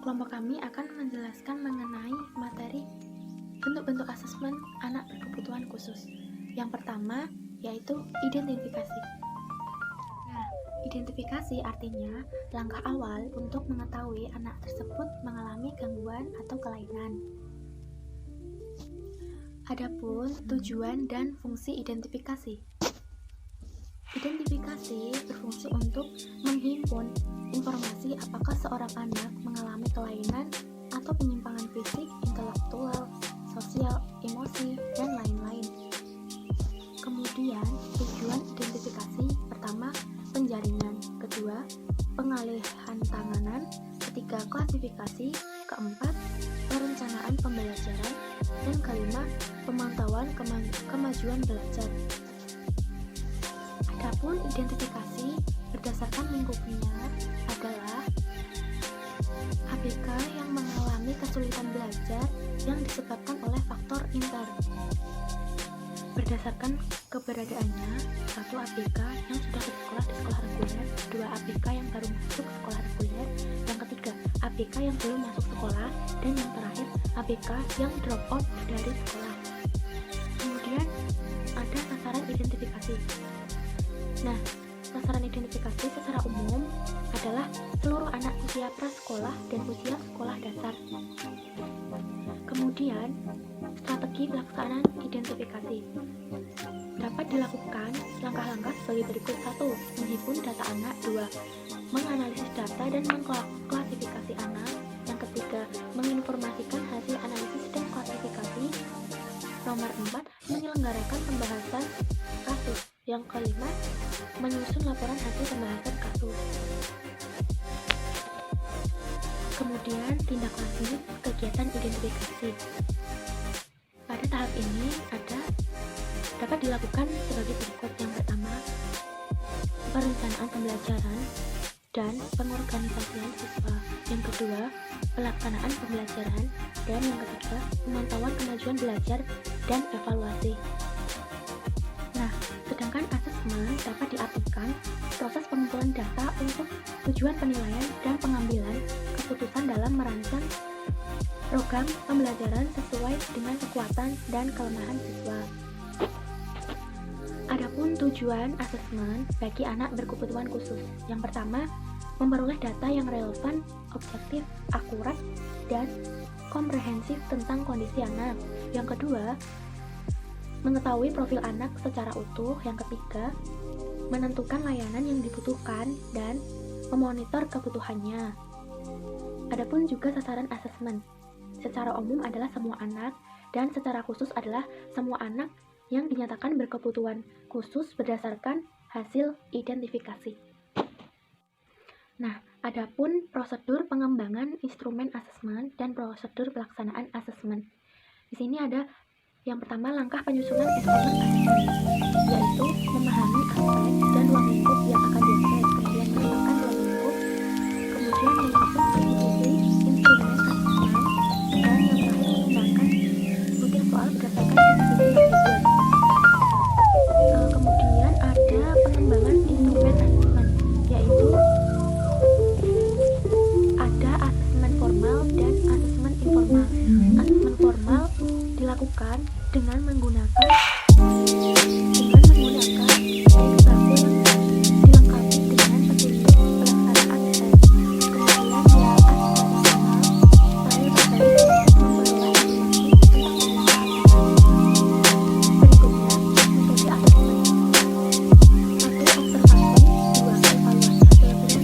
Kelompok kami akan menjelaskan mengenai materi bentuk-bentuk asesmen anak berkebutuhan khusus. Yang pertama yaitu identifikasi. Nah, identifikasi artinya langkah awal untuk mengetahui anak tersebut mengalami gangguan atau kelainan. Adapun tujuan dan fungsi identifikasi. Identifikasi berfungsi untuk menghimpun informasi apakah seorang anak mengalami kelainan atau penyimpangan fisik, intelektual, sosial, emosi, dan lain-lain. Kemudian, tujuan identifikasi pertama, penjaringan, kedua, pengalihan tanganan, ketiga, klasifikasi, keempat, perencanaan pembelajaran, dan kelima, pemantauan kemajuan belajar. Adapun identifikasi berdasarkan lingkupnya adalah ABK yang mengalami kesulitan belajar yang disebabkan oleh faktor inter. Berdasarkan keberadaannya, satu ABK yang sudah bersekolah di sekolah reguler, dua ABK yang baru masuk sekolah reguler, yang ketiga ABK yang belum masuk sekolah, dan yang terakhir ABK yang drop out dari sekolah. Kemudian ada sasaran identifikasi. Nah, sasaran identifikasi secara umum adalah seluruh anak usia prasekolah dan usia sekolah dasar. Kemudian, strategi pelaksanaan identifikasi dapat dilakukan langkah-langkah sebagai berikut. 1. Menghimpun data anak. 2. Menganalisis data dan mengklasifikasi anak. Yang ketiga, menginformasikan hasil analisis dan klasifikasi. Nomor 4. Menyelenggarakan pembahasan kasus. Yang kelima, menyusun laporan hasil pembahasan kasus. Kemudian, tindak lanjut kegiatan identifikasi. Pada tahap ini dapat dilakukan sebagai berikut. Yang pertama, perencanaan pembelajaran dan pengorganisasian siswa. Yang kedua, pelaksanaan pembelajaran, dan yang ketiga, pemantauan kemajuan belajar dan evaluasi. Nah, sedangkan asesmen dapat diartikan proses pengumpulan data untuk tujuan penilaian dan pengambilan keputusan dalam merancang program pembelajaran sesuai dengan kekuatan dan kelemahan siswa. Adapun tujuan asesmen bagi anak berkebutuhan khusus. Yang pertama, memperoleh data yang relevan, objektif, akurat, dan komprehensif tentang kondisi anak. Yang kedua, mengetahui profil anak secara utuh. Yang ketiga, menentukan layanan yang dibutuhkan dan memonitor kebutuhannya. Adapun juga sasaran asesmen. Secara umum adalah semua anak, dan secara khusus adalah semua anak yang dinyatakan berkebutuhan khusus berdasarkan hasil identifikasi. Nah, adapun prosedur pengembangan instrumen asesmen dan prosedur pelaksanaan asesmen. Di sini ada yang pertama, langkah penyusunan instrumen asesmen, yaitu memahami aspek dan ruang lingkup yang akan diakses, kemudian menetapkan ruang lingkup, kemudian menyusun definisi instrumen asesmen, dan yang terakhir mengembangkan studi soal berdasarkan definisi yang dibuat. Kemudian ada pengembangan instrumen asesmen, yaitu ada asesmen formal dan asesmen informal. Asesmen formal dilakukan dengan menggunakan teks baku yang dilengkapi dengan petunjuk pelaksanaan tes. Kemudian dia asesmen formal, saya berbagi memperoleh informasi tentang penguasaan. Berikutnya, metode asesmen. 1. Observasi.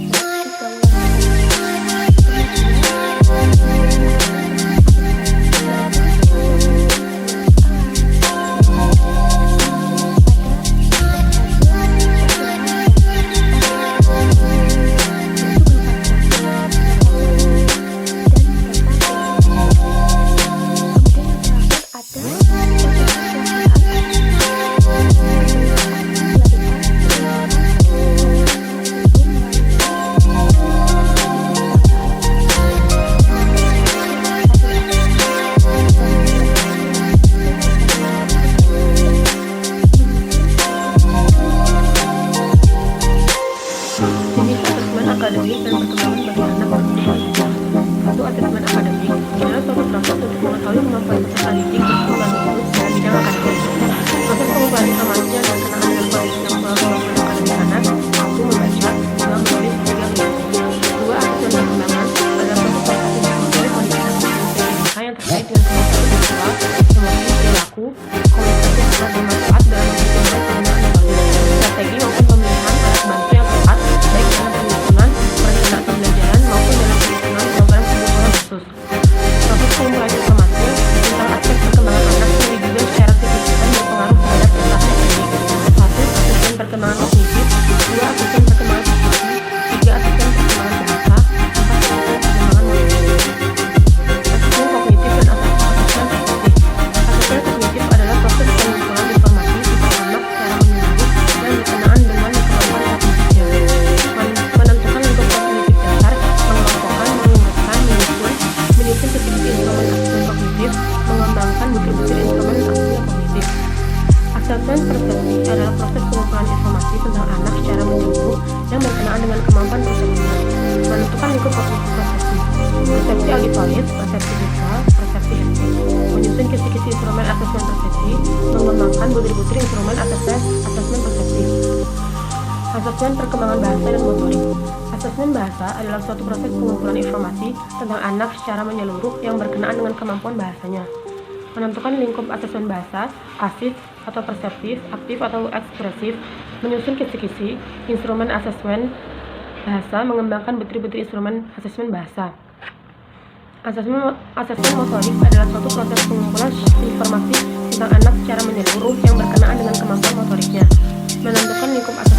2. Evaluasi hasil belajar. 3. Jenis asesmen akademik dan perkembangan bagi anak berkebutuhan khusus. 1. Ada mengetahui kemampuan peserta didik untuk membantu guru dalam bidang akademik. Proses pengumpulan informasi yang berkenaan dengan kemampuan akademik anak: 1. Membaca, 2. Menulis, 3. Menghitung. 2. Asesmen perkembangan adalah proses mengetahui kondisi anak yang terkait dengan kemampuan intelektual, emosi, perilaku, komunikasi yang bermanfaat dalam mempertimbangkan penggunaan metode, strategi maupun pemilihan alat bantu yang tepat, baik dalam penyusunan, perencanaan pembelajaran maupun dalam penyusunan program kebutuhan khusus. Proses pengumpulan informasi tentang aspek perkembangan anak yang diduga secara signifikan berpengaruh terhadap prestasi akademik. 1. Asesmen perkembangan kognitif, 2. Asesmen perkembangan psikologi, 3. Asesmen perkembangan bahasa, 4. Asesmen perkembangan motorik. Asesmen kognitif dan asesmen kognitif. Asesmen kognitif adalah proses pengumpulan informasi tentang anak secara menyeluruh yang berkenaan dengan kemampuan kognitifnya. Menentukan lingkup kognitif dasar, mengelompokkan, mengurutkan, menyusun kisi-kisi instrumen asesmen kognitif, mengembangkan butir-butir instrumen asesmen kognitif. Asesmen persepsi adalah proses pengumpulan informasi tentang anak secara menyeluruh yang berkenaan dengan kemampuan persepsinya. Menentukan lingkup kognitif persepsi. Persepsi auditoris, persepsi visual, persepsi haptik. Menyusun kisi-kisi instrumen asesmen persepsi, mengembangkan butir-butir instrumen asesmen persepsi. Asesmen perkembangan bahasa dan motorik. Asesmen bahasa adalah suatu proses pengumpulan informasi tentang anak secara menyeluruh yang berkenaan dengan kemampuan bahasanya. Menentukan lingkup asesmen bahasa, pasif atau perseptif, aktif atau ekspresif, menyusun kisi-kisi instrumen asesmen bahasa, mengembangkan butir-butir instrumen asesmen bahasa. Asesmen motorik adalah suatu proses pengumpulan informasi tentang anak secara menyeluruh yang berkenaan dengan kemampuan motoriknya. Menentukan lingkup asesmen